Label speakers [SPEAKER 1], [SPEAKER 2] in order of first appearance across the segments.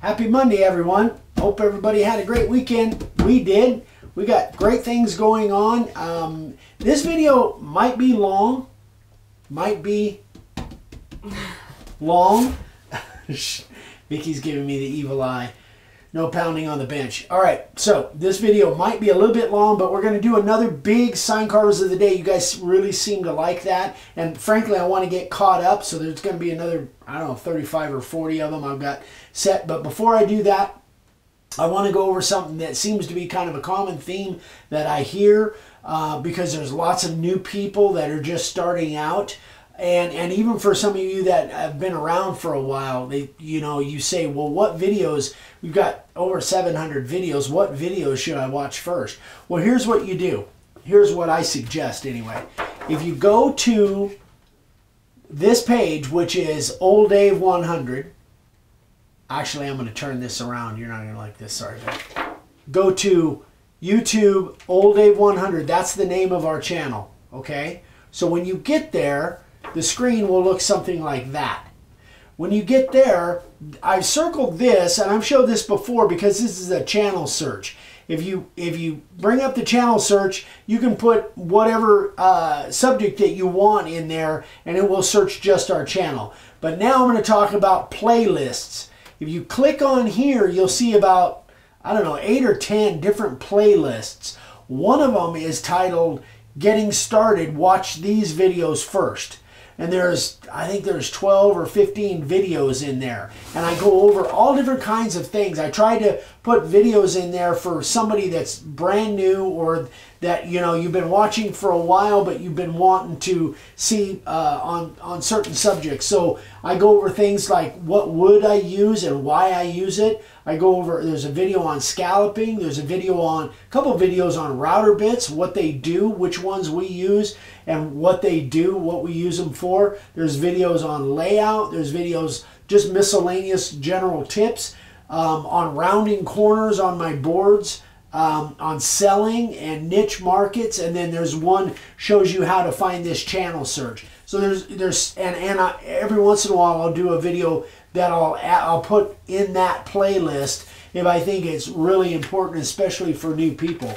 [SPEAKER 1] Happy Monday, everyone. Hope everybody had a great weekend. We did. We got great things going on. This video might be long. Vicky's giving me the evil eye. No pounding on the bench. All right, so this video might be a little bit long, but we're going to do another big Sign Carvers of the day. You guys really seem to like that. And frankly, I want to get caught up, so there's going to be another, I don't know, 35 or 40 of them I've got set. But before I do that, I want to go over something that seems to be kind of a common theme that I hear because there's lots of new people that are just starting out. And even for some of you that have been around for a while, you say, well, what videos? We've got over 700 videos. What videos should I watch first? Well, here's what you do. Here's what I suggest anyway. If you go to this page, which is Old Dave 100. Actually, I'm going to turn this around. You're not going to like this. Sorry. Go to YouTube, Old Dave 100. That's the name of our channel. Okay? So when you get there, the screen will look something like that. When you get there, I've circled this, and I've showed this before because this is a channel search. If you bring up the channel search, you can put whatever subject that you want in there, and it will search just our channel. But now I'm going to talk about playlists. If you click on here, you'll see about, I don't know, 8 or 10 different playlists. One of them is titled Getting Started, Watch These Videos First. And I think there's 12 or 15 videos in there. And I go over all different kinds of things. I try to put videos in there for somebody that's brand new or that, you've been watching for a while, but you've been wanting to see on certain subjects. So I go over things like what wood I use and why I use it. I go over, there's a video on scalloping. There's a couple of videos on router bits, what they do, which ones we use, and what they do, what we use them for. There's videos on layout. There's videos, just miscellaneous general tips on rounding corners on my boards, on selling and niche markets. And then there's one shows you how to find this channel search. So every once in a while I'll do a video that I'll put in that playlist if I think it's really important, especially for new people.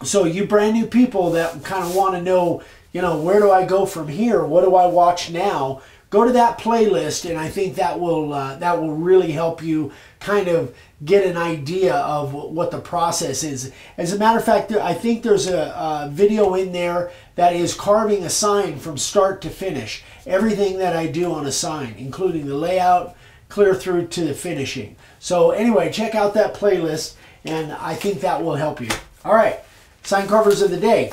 [SPEAKER 1] So you brand new people that kind of want to know, where do I go from here? What do I watch now? Go to that playlist, and I think that will really help you kind of get an idea of what the process is. As a matter of fact, I think there's a video in there that is carving a sign from start to finish. Everything that I do on a sign, including the layout, clear through to the finishing. So anyway, check out that playlist, and I think that will help you. All right, Sign Carvers of the day.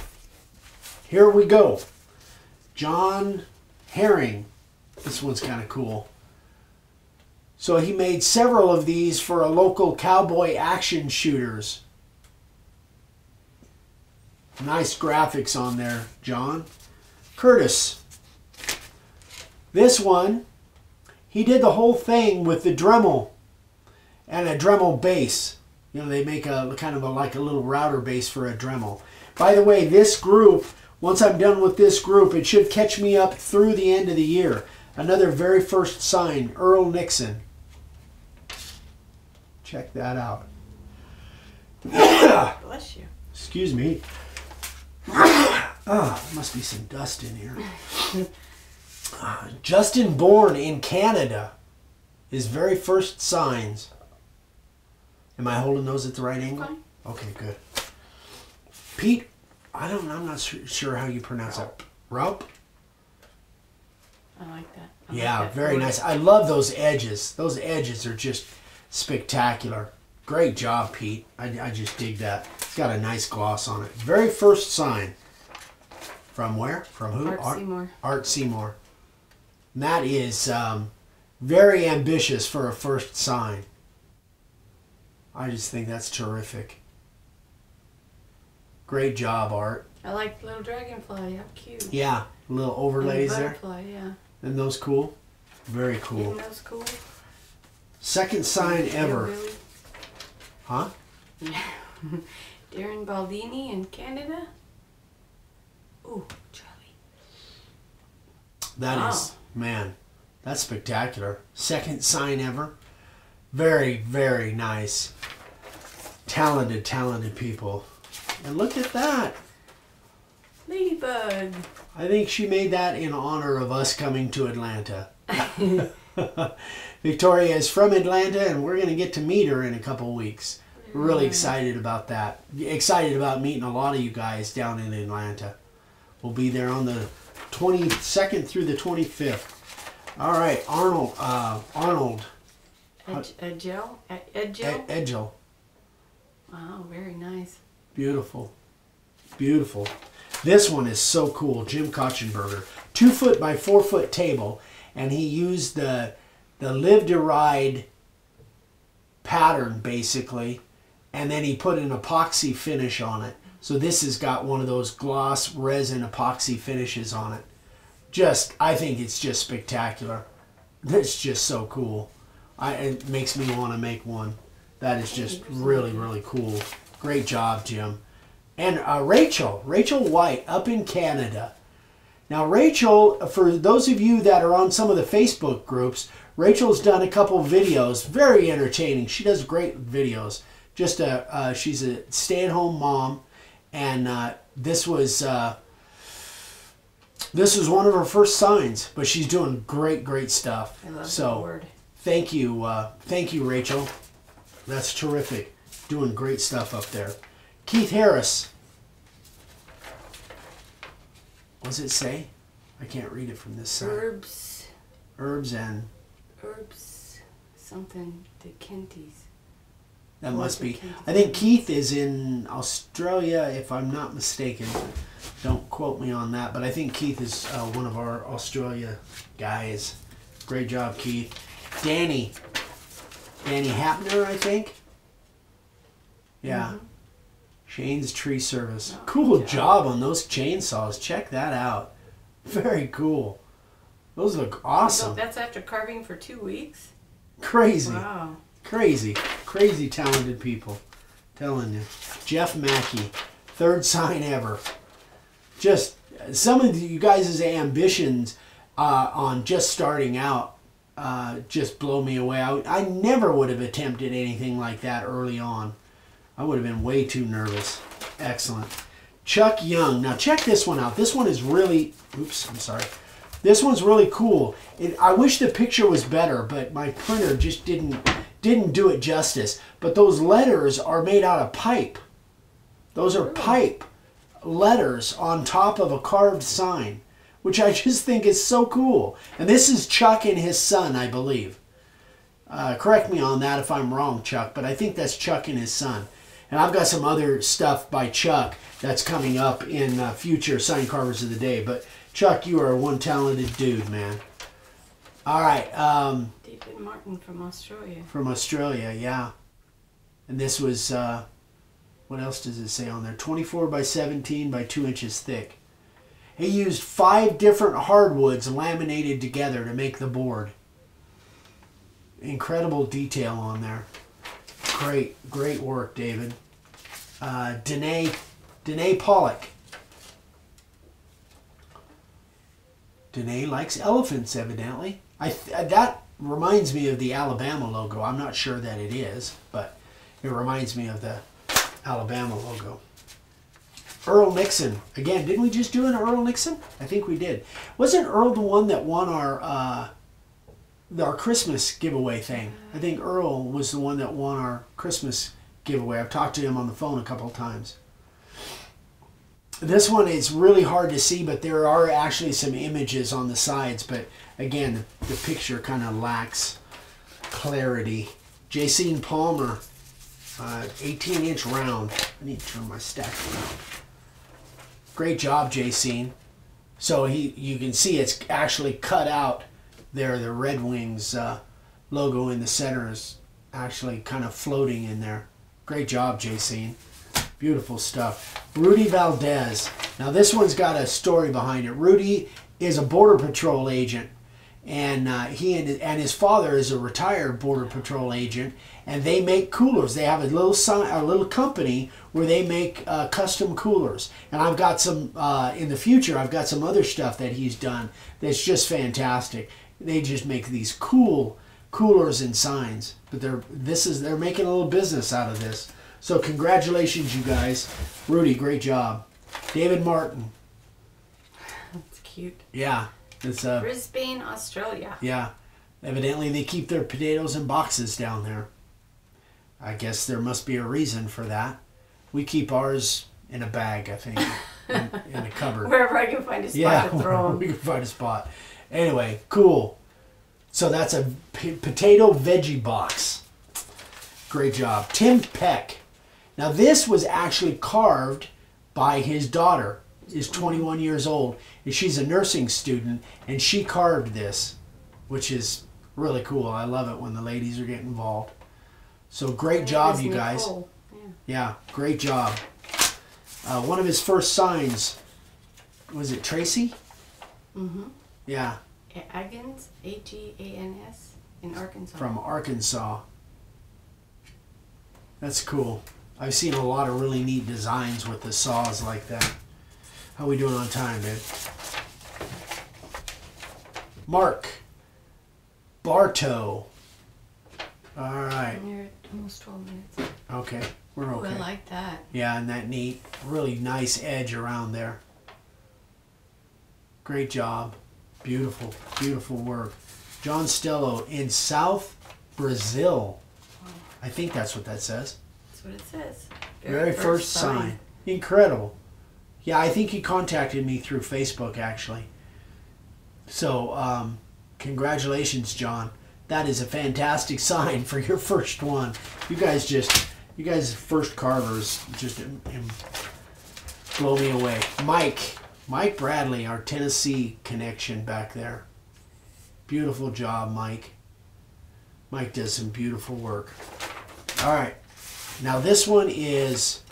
[SPEAKER 1] Here we go. John Herring. This one's kind of cool. So he made several of these for a local cowboy action shooters. Nice graphics on there, John. Curtis. This one, he did the whole thing with the Dremel and a Dremel base. They make a kind of like a little router base for a Dremel. By the way, this group, once I'm done with this group, it should catch me up through the end of the year. Another very first sign, Earl Nixon. Check that out.
[SPEAKER 2] Bless you.
[SPEAKER 1] Excuse me. Oh, must be some dust in here. Justin Bourne in Canada. His very first signs. Am I holding those at the right angle?
[SPEAKER 2] Fine.
[SPEAKER 1] Okay, good. Pete, I'm not sure how you pronounce that. Raup?
[SPEAKER 2] I like that.
[SPEAKER 1] Yeah, very nice. I love those edges. Those edges are just spectacular. Great job, Pete. I just dig that. It's got a nice gloss on it. Very first sign. From where? From who?
[SPEAKER 2] Art Seymour.
[SPEAKER 1] Art Seymour. And that is very ambitious for a first sign. I just think that's terrific. Great job, Art.
[SPEAKER 2] I like the little dragonfly. How cute.
[SPEAKER 1] Yeah, little overlays
[SPEAKER 2] and the
[SPEAKER 1] there.
[SPEAKER 2] butterfly, yeah.
[SPEAKER 1] Isn't those cool? Very cool.
[SPEAKER 2] Isn't those cool?
[SPEAKER 1] Second sign ever.
[SPEAKER 2] Really?
[SPEAKER 1] Huh?
[SPEAKER 2] Yeah. Darren Baldini in Canada. Ooh, Charlie.
[SPEAKER 1] That is, man, that's spectacular. Second sign ever. Very, very nice. Talented, talented people. And look at that.
[SPEAKER 2] Ladybug.
[SPEAKER 1] I think she made that in honor of us coming to Atlanta. Victoria is from Atlanta, and we're going to get to meet her in a couple weeks. We're really excited about that. Excited about meeting a lot of you guys down in Atlanta. We'll be there on the 22nd through the 25th. All right, Arnold. Edgel.
[SPEAKER 2] Wow, very nice.
[SPEAKER 1] Beautiful. Beautiful. This one is so cool. Jim Kotchenberger. 2 foot by 4 foot table. And he used the Live to Ride pattern, basically. And then he put an epoxy finish on it. So this has got one of those gloss resin epoxy finishes on it. I think it's just spectacular. It's just so cool. It makes me want to make one. That is just really, really cool. Great job, Jim. And Rachel White up in Canada. Now Rachel, for those of you that are on some of the Facebook groups, Rachel's done a couple videos, very entertaining. She does great videos. She's a stay-at-home mom, and this was one of her first signs, but she's doing great stuff.
[SPEAKER 2] I love
[SPEAKER 1] so,
[SPEAKER 2] the word.
[SPEAKER 1] Thank you, Rachel. That's terrific. Doing great stuff up there. Keith Harris. What does it say? I can't read it from this side. Herbs
[SPEAKER 2] something. The Kenties.
[SPEAKER 1] That must be. I think Keith is in Australia, if I'm not mistaken. Don't quote me on that, but I think Keith is one of our Australia guys. Great job, Keith. Danny Hapner, I think. Yeah. Mm-hmm. Shane's Tree Service. Cool job on those chainsaws. Check that out. Very cool. Those look awesome.
[SPEAKER 2] So that's after carving for 2 weeks?
[SPEAKER 1] Crazy.
[SPEAKER 2] Wow.
[SPEAKER 1] Crazy talented people. Telling you. Jeff Mackey. 3rd sign ever. Just some of you guys' ambitions on just starting out just blow me away. I never would have attempted anything like that early on. I would have been way too nervous. Excellent. Chuck Young. Now check this one out. This one is really... Oops, I'm sorry. This one's really cool. I wish the picture was better, but my printer just didn't do it justice. But those letters are made out of pipe. Those are pipe letters on top of a carved sign, which I just think is so cool. And this is Chuck and his son, I believe. Correct me on that if I'm wrong, Chuck, but I think that's Chuck and his son. And I've got some other stuff by Chuck that's coming up in future Sign Carvers of the Day. But Chuck, you are one talented dude, man. All right.
[SPEAKER 2] David Martin from Australia.
[SPEAKER 1] From Australia, yeah. And this was, what else does it say on there? 24 by 17 by 2 inches thick. He used 5 different hardwoods laminated together to make the board. Incredible detail on there. Great work, David. Danae Pollock. Danae likes elephants, evidently. That reminds me of the Alabama logo. I'm not sure that it is, but it reminds me of the Alabama logo. Earl Nixon. Again, didn't we just do an Earl Nixon? I think we did. Wasn't Earl the one that won our Christmas giveaway thing? I think Earl was the one that won our Christmas giveaway. I've talked to him on the phone a couple of times. This one is really hard to see, but there are actually some images on the sides. But again, the picture kind of lacks clarity. Jacine Palmer, 18-inch round. I need to turn my stack around. Great job, Jacine. So you can see it's actually cut out there. The Red Wings logo in the center is actually kind of floating in there. Great job, Jacine. Beautiful stuff. Rudy Valdez. Now this one's got a story behind it. Rudy is a Border Patrol agent, and he and his father is a retired Border Patrol agent, and they make coolers. They have a little company where they make custom coolers. And I've got some in the future. I've got some other stuff that he's done that's just fantastic. They just make these cool coolers and signs. But they're making a little business out of this. So congratulations, you guys. Rudy, great job. David Martin.
[SPEAKER 2] That's cute.
[SPEAKER 1] Yeah. It's
[SPEAKER 2] Brisbane, Australia.
[SPEAKER 1] Yeah. Evidently they keep their potatoes in boxes down there. I guess there must be a reason for that. We keep ours in a bag, I think, in a cupboard.
[SPEAKER 2] Wherever I can find a spot to throw them.
[SPEAKER 1] We can find a spot. Anyway, cool. So that's a potato veggie box. Great job. Tim Peck. Now this was actually carved by his daughter. Is 21 years old, and she's a nursing student, and she carved this, which is really cool. I love it when the ladies are getting involved. So great job, you guys. Yeah, great job. One of his first signs, was it Tracy?
[SPEAKER 2] Mm-hmm.
[SPEAKER 1] Yeah.
[SPEAKER 2] Agans, Agans, in Arkansas.
[SPEAKER 1] From Arkansas. That's cool. I've seen a lot of really neat designs with the saws like that. How we doing on time, babe? Mark Bartow. All right.
[SPEAKER 2] You're at almost 12 minutes.
[SPEAKER 1] Okay, we're okay.
[SPEAKER 2] Ooh, I like that.
[SPEAKER 1] Yeah, and that neat, really nice edge around there. Great job. Beautiful, beautiful work. John Stello in South Brazil. I think that's what that says.
[SPEAKER 2] That's what it says.
[SPEAKER 1] Very first sign. Incredible. Yeah, I think he contacted me through Facebook, actually. So, congratulations, John. That is a fantastic sign for your first one. You guys first carvers just blow me away. Mike Bradley, our Tennessee connection back there. Beautiful job, Mike. Mike does some beautiful work. All right. Now this one is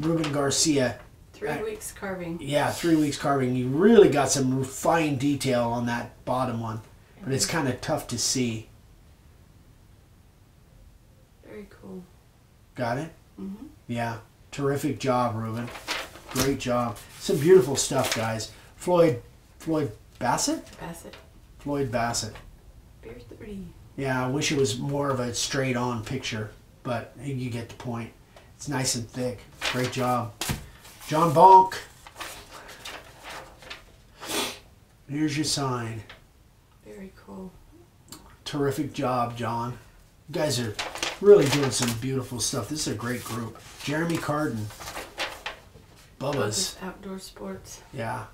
[SPEAKER 1] Ruben Garcia.
[SPEAKER 2] 3 weeks carving.
[SPEAKER 1] Yeah, 3 weeks carving. You really got some fine detail on that bottom one, but it's kind of tough to see.
[SPEAKER 2] Very cool.
[SPEAKER 1] Got it?
[SPEAKER 2] Mm-hmm.
[SPEAKER 1] Yeah. Terrific job, Ruben. Great job. Some beautiful stuff, guys. Floyd Bassett? Floyd Bassett.
[SPEAKER 2] Very 30.
[SPEAKER 1] Yeah, I wish it was more of a straight-on picture, but you get the point. It's nice and thick. Great job. John Bonk. Here's your sign.
[SPEAKER 2] Very cool.
[SPEAKER 1] Terrific job, John. You guys are really doing some beautiful stuff. This is a great group. Jeremy Carden. Bubba's.
[SPEAKER 2] Outdoor sports.
[SPEAKER 1] Yeah.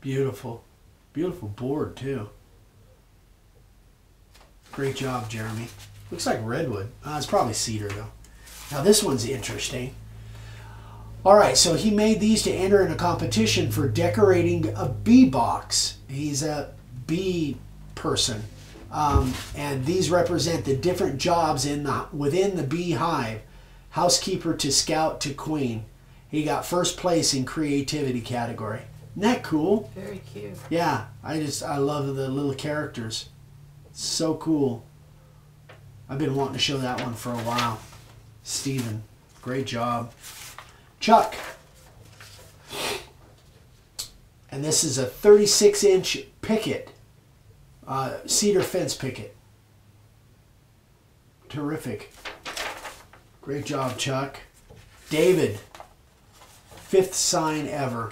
[SPEAKER 1] Beautiful. Beautiful board, too. Great job, Jeremy. Looks like redwood. It's probably cedar, though. Now, this one's interesting. All right, so he made these to enter in a competition for decorating a bee box. He's a bee person. And these represent the different jobs within the bee hive. Housekeeper to scout to queen. He got first place in creativity category. Isn't that cool?
[SPEAKER 2] Very cute.
[SPEAKER 1] Yeah, I love the little characters. So cool. I've been wanting to show that one for a while. Steven, great job. Chuck. And this is a 36-inch picket. Cedar fence picket. Terrific. Great job, Chuck. David. 5th sign ever.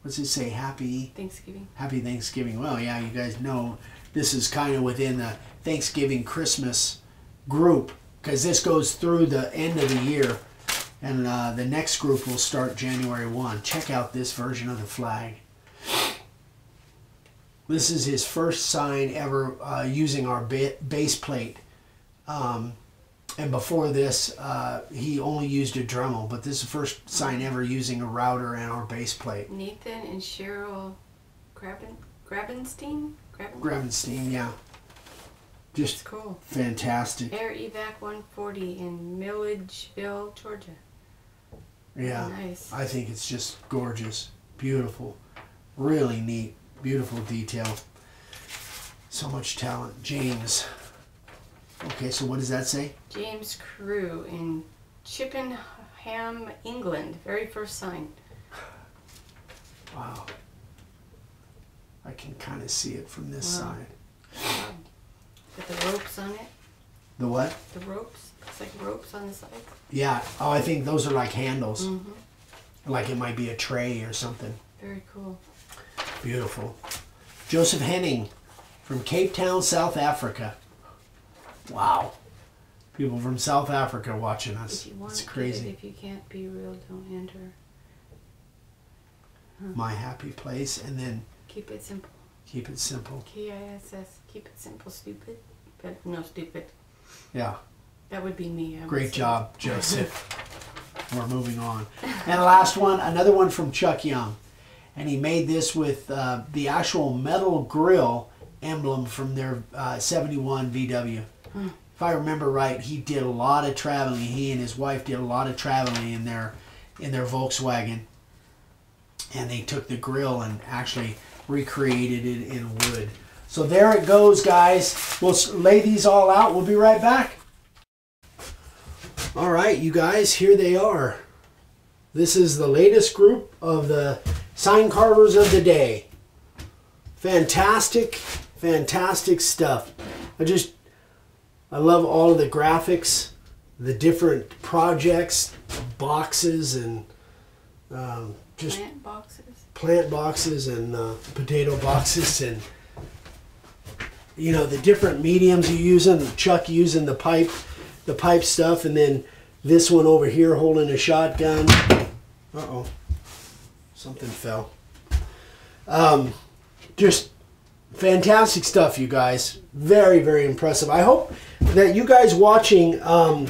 [SPEAKER 1] What's it say? Happy
[SPEAKER 2] Thanksgiving.
[SPEAKER 1] Happy Thanksgiving. Well, yeah, you guys know this is kind of within the Thanksgiving Christmas group because this goes through the end of the year, and the next group will start January 1. Check out this version of the flag. This is his first sign ever using our base plate. And before this, he only used a Dremel, but this is the first sign ever using a router and our base plate.
[SPEAKER 2] Nathan and Cheryl Grabenstein?
[SPEAKER 1] Grabenstein, yeah. Just
[SPEAKER 2] That's cool.
[SPEAKER 1] Fantastic.
[SPEAKER 2] Air Evac 140 in Milledgeville, Georgia.
[SPEAKER 1] Yeah,
[SPEAKER 2] Nice.
[SPEAKER 1] I think it's just gorgeous. Beautiful. Really neat. Beautiful detail. So much talent. James. Okay, so what does that say?
[SPEAKER 2] James Crew in Chippenham, England. Very first sign.
[SPEAKER 1] Wow. I can kind of see it from this side.
[SPEAKER 2] Wow. With the ropes on it.
[SPEAKER 1] The what?
[SPEAKER 2] The ropes. It's like ropes on the side.
[SPEAKER 1] Yeah. Oh, I think those are like handles.
[SPEAKER 2] Mm-hmm.
[SPEAKER 1] Like it might be a tray or something.
[SPEAKER 2] Very cool.
[SPEAKER 1] Beautiful. Joseph Henning from Cape Town, South Africa. Wow. People from South Africa watching us.
[SPEAKER 2] If you want
[SPEAKER 1] It's
[SPEAKER 2] to
[SPEAKER 1] crazy.
[SPEAKER 2] if you can't be real, don't enter.
[SPEAKER 1] My happy place, and then
[SPEAKER 2] Keep it simple.
[SPEAKER 1] keep it simple.
[SPEAKER 2] KISS. Keep it simple, stupid. But no stupid.
[SPEAKER 1] Yeah.
[SPEAKER 2] That would be me. I would
[SPEAKER 1] Great
[SPEAKER 2] say.
[SPEAKER 1] job, Joseph. We're moving on. And the last one, another one from Chuck Young. And he made this with the actual metal grill emblem from their 71 VW. If I remember right, he did a lot of traveling. He and his wife did a lot of traveling in their Volkswagen. And they took the grill and actually recreated it in wood. So there it goes, guys. We'll lay these all out. We'll be right back. All right, you guys, here they are. This is the latest group of the sign carvers of the day. Fantastic, fantastic stuff. I love all of the graphics, the different projects, boxes, and just plant boxes and potato boxes, and the different mediums you using. Chuck using the pipe stuff, and then this one over here holding a shotgun. Uh-oh, something fell. Just fantastic stuff, you guys. Very, very impressive. I hope that you guys watching, I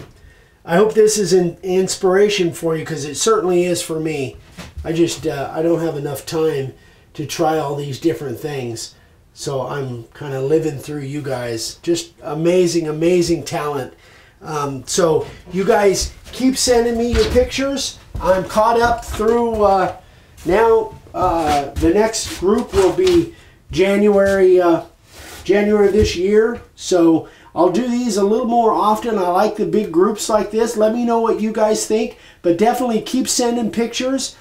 [SPEAKER 1] hope this is an inspiration for you, because it certainly is for me. I don't have enough time to try all these different things. So I'm kind of living through you guys. Just amazing, amazing talent. So you guys keep sending me your pictures. I'm caught up through now. The next group will be January this year. So I'll do these a little more often. I like the big groups like this. Let me know what you guys think. But definitely keep sending pictures.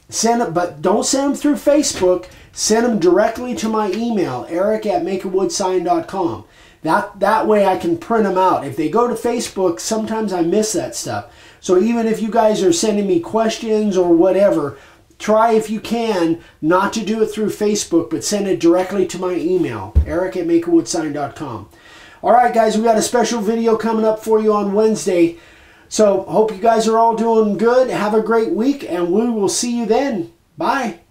[SPEAKER 1] But don't send them through Facebook. Send them directly to my email, eric@makeawoodsign.com. That way I can print them out. If they go to Facebook, sometimes I miss that stuff. So even if you guys are sending me questions or whatever, try, if you can, not to do it through Facebook, but send it directly to my email, eric@makeawoodsign.com. All right, guys, we got a special video coming up for you on Wednesday. So hope you guys are all doing good. Have a great week, and we will see you then. Bye.